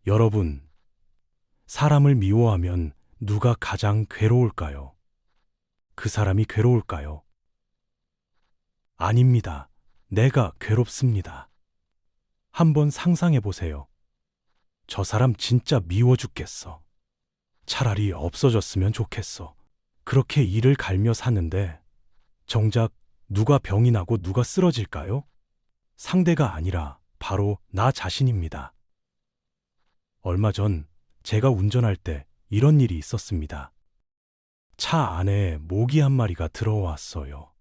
여러분, 사람을 미워하면 누가 가장 괴로울까요? 그 사람이 괴로울까요? 아닙니다. 내가 괴롭습니다. 한번 상상해 보세요. 저 사람 진짜 미워 죽겠어. 차라리 없어졌으면 좋겠어. 그렇게 이를 갈며 사는데 정작 누가 병이 나고 누가 쓰러질까요? 상대가 아니라 바로 나 자신입니다. 얼마 전 제가 운전할 때 이런 일이 있었습니다. 차 안에 모기 한 마리가 들어왔어요.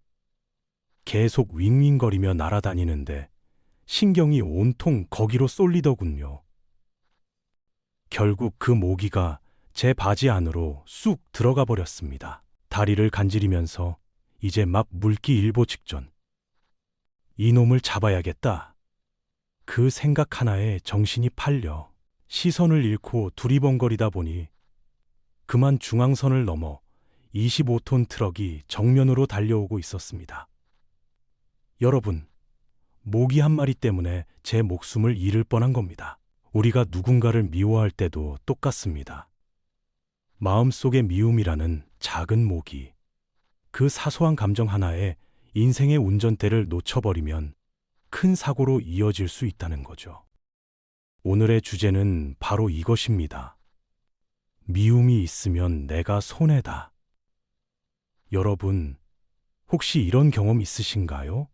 계속 윙윙거리며 날아다니는데 신경이 온통 거기로 쏠리더군요. 결국 그 모기가 제 바지 안으로 쑥 들어가 버렸습니다. 다리를 간지리면서 이제 막 물기 일보 직전. 이놈을 잡아야겠다. 그 생각 하나에 정신이 팔려 시선을 잃고 두리번거리다 보니 그만 중앙선을 넘어 25톤 트럭이 정면으로 달려오고 있었습니다. 여러분, 모기 한 마리 때문에 제 목숨을 잃을 뻔한 겁니다. 우리가 누군가를 미워할 때도 똑같습니다. 마음속의 미움이라는 작은 모기, 그 사소한 감정 하나에 인생의 운전대를 놓쳐버리면 큰 사고로 이어질 수 있다는 거죠. 오늘의 주제는 바로 이것입니다. 미움이 있으면 내가 손해다. 여러분, 혹시 이런 경험 있으신가요?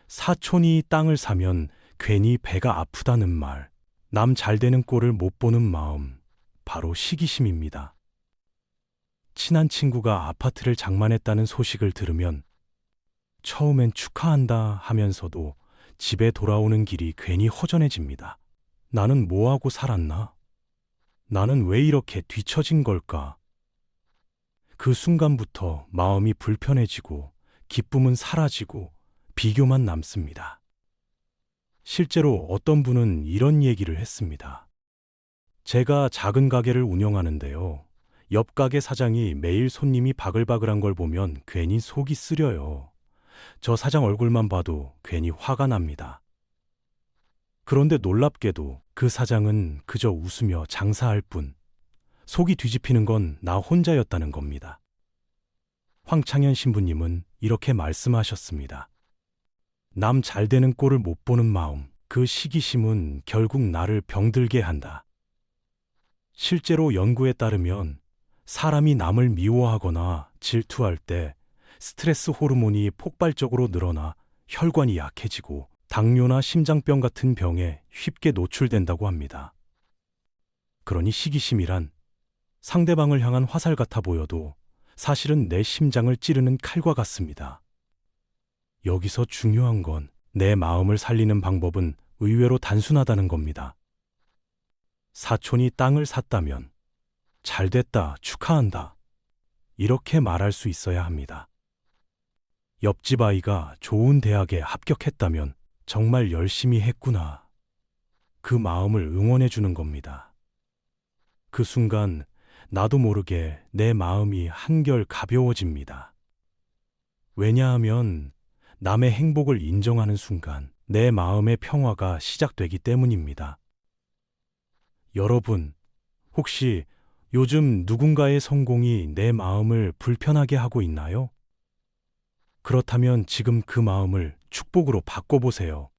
사촌이 땅을 사면 괜히 배가 아프다는 말, 남 잘 되는 꼴을 못 보는 마음, 바로 시기심입니다. 친한 친구가 아파트를 장만했다는 소식을 들으면 처음엔 축하한다 하면서도 집에 돌아오는 길이 괜히 허전해집니다. 나는 뭐하고 살았나? 나는 왜 이렇게 뒤처진 걸까? 그 순간부터 마음이 불편해지고 기쁨은 사라지고 비교만 남습니다. 실제로 어떤 분은 이런 얘기를 했습니다. 제가 작은 가게를 운영하는데요. 옆 가게 사장이 매일 손님이 바글바글한 걸 보면 괜히 속이 쓰려요. 저 사장 얼굴만 봐도 괜히 화가 납니다. 그런데 놀랍게도 그 사장은 그저 웃으며 장사할 뿐 속이 뒤집히는 건 나 혼자였다는 겁니다. 황창현 신부님은 이렇게 말씀하셨습니다. 남 잘 되는 꼴을 못 보는 마음, 그 시기심은 결국 나를 병들게 한다. 실제로 연구에 따르면 사람이 남을 미워하거나 질투할 때 스트레스 호르몬이 폭발적으로 늘어나 혈관이 약해지고 당뇨나 심장병 같은 병에 쉽게 노출된다고 합니다. 그러니 시기심이란 상대방을 향한 화살 같아 보여도 사실은 내 심장을 찌르는 칼과 같습니다. 여기서 중요한 건 내 마음을 살리는 방법은 의외로 단순하다는 겁니다. 사촌이 땅을 샀다면 잘 됐다, 축하한다. 이렇게 말할 수 있어야 합니다. 옆집 아이가 좋은 대학에 합격했다면 정말 열심히 했구나. 그 마음을 응원해 주는 겁니다. 그 순간 나도 모르게 내 마음이 한결 가벼워집니다. 왜냐하면 남의 행복을 인정하는 순간 내 마음의 평화가 시작되기 때문입니다. 여러분, 혹시 요즘 누군가의 성공이 내 마음을 불편하게 하고 있나요? 그렇다면 지금 그 마음을 축복으로 바꿔보세요.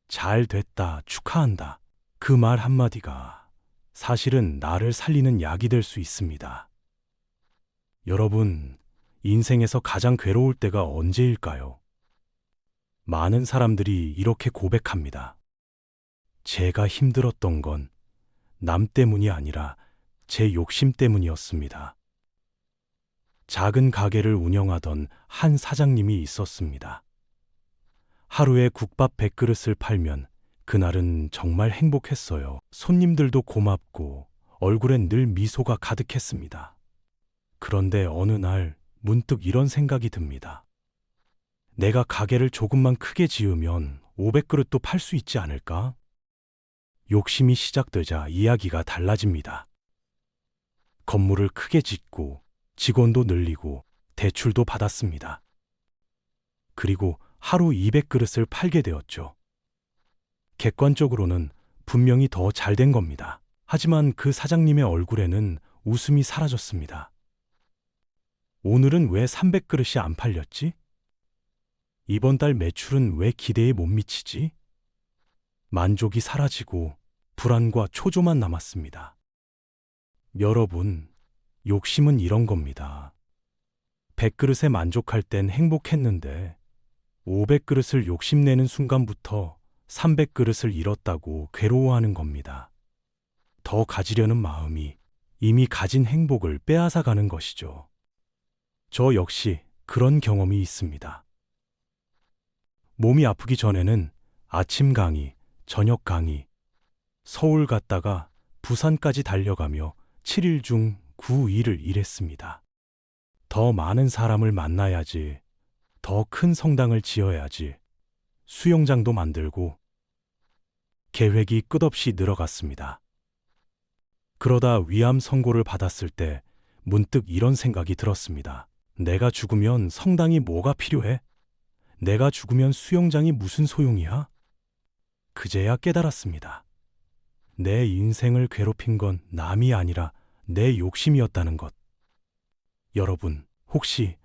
잘 됐다, 축하한다. 그 말 한마디가 사실은 나를 살리는 약이 될 수 있습니다. 여러분, 인생에서 가장 괴로울 때가 언제일까요? 많은 사람들이 이렇게 고백합니다. 제가 힘들었던 건 남 때문이 아니라 제 욕심 때문이었습니다. 작은 가게를 운영하던 한 사장님이 있었습니다. 하루에 국밥 100그릇을 팔면 그날은 정말 행복했어요. 손님들도 고맙고 얼굴엔 늘 미소가 가득했습니다. 그런데 어느 날 문득 이런 생각이 듭니다. 내가 가게를 조금만 크게 지으면 500그릇도 팔 수 있지 않을까? 욕심이 시작되자 이야기가 달라집니다. 건물을 크게 짓고 직원도 늘리고 대출도 받았습니다. 그리고 하루 200그릇을 팔게 되었죠. 객관적으로는 분명히 더 잘 된 겁니다. 하지만 그 사장님의 얼굴에는 웃음이 사라졌습니다. 오늘은 왜 300그릇이 안 팔렸지? 이번 달 매출은 왜 기대에 못 미치지? 만족이 사라지고 불안과 초조만 남았습니다. 여러분, 욕심은 이런 겁니다. 100그릇에 만족할 땐 행복했는데 500그릇을 욕심내는 순간부터 300그릇을 잃었다고 괴로워하는 겁니다. 더 가지려는 마음이 이미 가진 행복을 빼앗아 가는 것이죠. 저 역시 그런 경험이 있습니다. 몸이 아프기 전에는 아침 강의, 저녁 강의, 서울 갔다가 부산까지 달려가며 7일 중 9일을 일했습니다. 더 많은 사람을 만나야지, 더 큰 성당을 지어야지, 수영장도 만들고 계획이 끝없이 늘어갔습니다. 그러다 위암 선고를 받았을 때 문득 이런 생각이 들었습니다. 내가 죽으면 성당이 뭐가 필요해? 내가 죽으면 수영장이 무슨 소용이야? 그제야 깨달았습니다. 내 인생을 괴롭힌 건 남이 아니라 내 욕심이었다는 것. 여러분, 혹시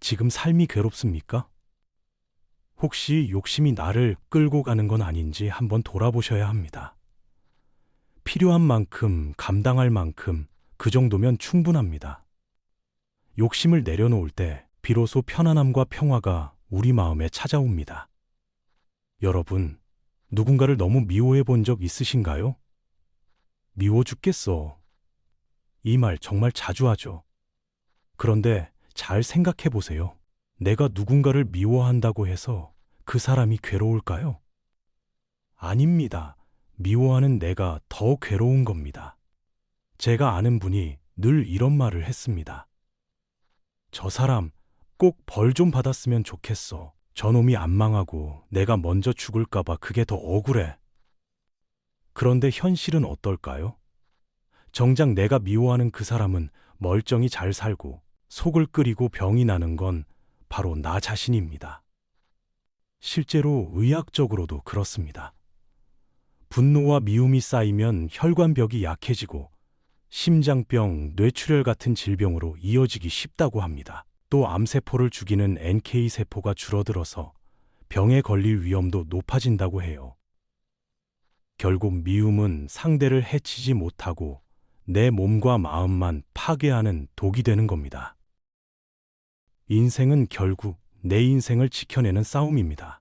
지금 삶이 괴롭습니까? 혹시 욕심이 나를 끌고 가는 건 아닌지 한번 돌아보셔야 합니다. 필요한 만큼, 감당할 만큼, 그 정도면 충분합니다. 욕심을 내려놓을 때 비로소 편안함과 평화가 우리 마음에 찾아옵니다. 여러분, 누군가를 너무 미워해 본 적 있으신가요? 미워 죽겠어. 이 말 정말 자주 하죠. 그런데 잘 생각해 보세요. 내가 누군가를 미워한다고 해서 그 사람이 괴로울까요? 아닙니다. 미워하는 내가 더 괴로운 겁니다. 제가 아는 분이 늘 이런 말을 했습니다. 저 사람 꼭 벌 좀 받았으면 좋겠어. 저놈이 안 망하고 내가 먼저 죽을까봐 그게 더 억울해. 그런데 현실은 어떨까요? 정작 내가 미워하는 그 사람은 멀쩡히 잘 살고 속을 끓이고 병이 나는 건 바로 나 자신입니다. 실제로 의학적으로도 그렇습니다. 분노와 미움이 쌓이면 혈관벽이 약해지고 심장병, 뇌출혈 같은 질병으로 이어지기 쉽다고 합니다. 또 암세포를 죽이는 NK세포가 줄어들어서 병에 걸릴 위험도 높아진다고 해요. 결국 미움은 상대를 해치지 못하고 내 몸과 마음만 파괴하는 독이 되는 겁니다. 인생은 결국 내 인생을 지켜내는 싸움입니다.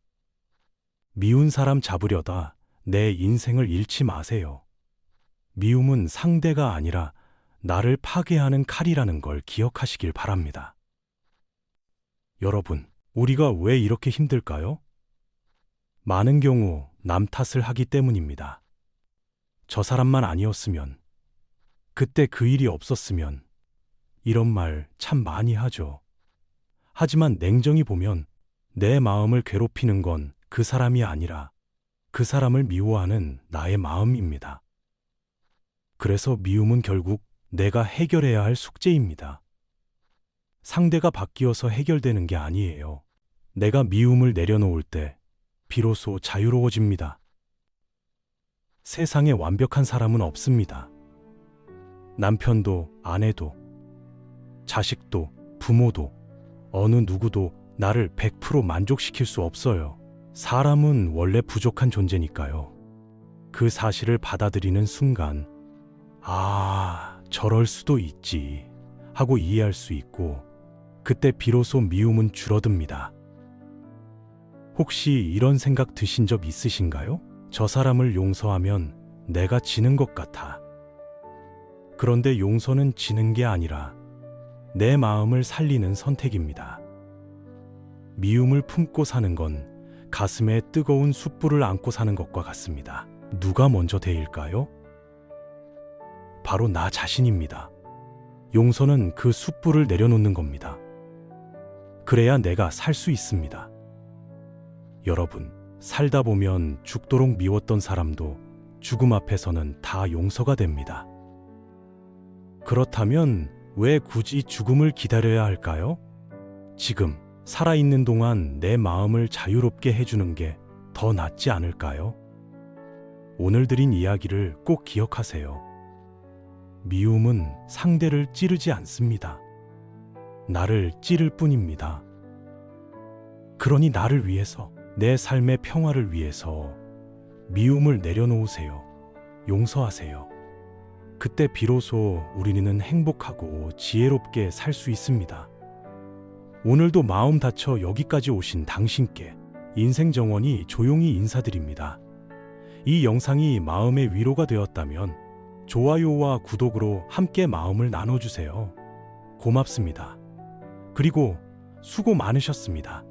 미운 사람 잡으려다 내 인생을 잃지 마세요. 미움은 상대가 아니라 나를 파괴하는 칼이라는 걸 기억하시길 바랍니다. 여러분, 우리가 왜 이렇게 힘들까요? 많은 경우 남 탓을 하기 때문입니다. 저 사람만 아니었으면, 그때 그 일이 없었으면, 이런 말 참 많이 하죠. 하지만 냉정히 보면 내 마음을 괴롭히는 건 그 사람이 아니라 그 사람을 미워하는 나의 마음입니다. 그래서 미움은 결국 내가 해결해야 할 숙제입니다. 상대가 바뀌어서 해결되는 게 아니에요. 내가 미움을 내려놓을 때 비로소 자유로워집니다. 세상에 완벽한 사람은 없습니다. 남편도, 아내도, 자식도, 부모도, 어느 누구도 나를 100% 만족시킬 수 없어요. 사람은 원래 부족한 존재니까요. 그 사실을 받아들이는 순간, 아, 저럴 수도 있지 하고 이해할 수 있고, 그때 비로소 미움은 줄어듭니다. 혹시 이런 생각 드신 적 있으신가요? 저 사람을 용서하면 내가 지는 것 같아. 그런데 용서는 지는 게 아니라 내 마음을 살리는 선택입니다. 미움을 품고 사는 건 가슴에 뜨거운 숯불을 안고 사는 것과 같습니다. 누가 먼저 데일까요? 바로 나 자신입니다. 용서는 그 숯불을 내려놓는 겁니다. 그래야 내가 살 수 있습니다. 여러분, 살다 보면 죽도록 미웠던 사람도 죽음 앞에서는 다 용서가 됩니다. 그렇다면 왜 굳이 죽음을 기다려야 할까요? 지금 살아있는 동안 내 마음을 자유롭게 해주는 게 더 낫지 않을까요? 오늘 드린 이야기를 꼭 기억하세요. 미움은 상대를 찌르지 않습니다. 나를 찌를 뿐입니다. 그러니 나를 위해서, 내 삶의 평화를 위해서 미움을 내려놓으세요. 용서하세요. 그때 비로소 우리는 행복하고 지혜롭게 살 수 있습니다. 오늘도 마음 다쳐 여기까지 오신 당신께 인생정원이 조용히 인사드립니다. 이 영상이 마음의 위로가 되었다면 좋아요와 구독으로 함께 마음을 나눠주세요. 고맙습니다. 그리고 수고 많으셨습니다.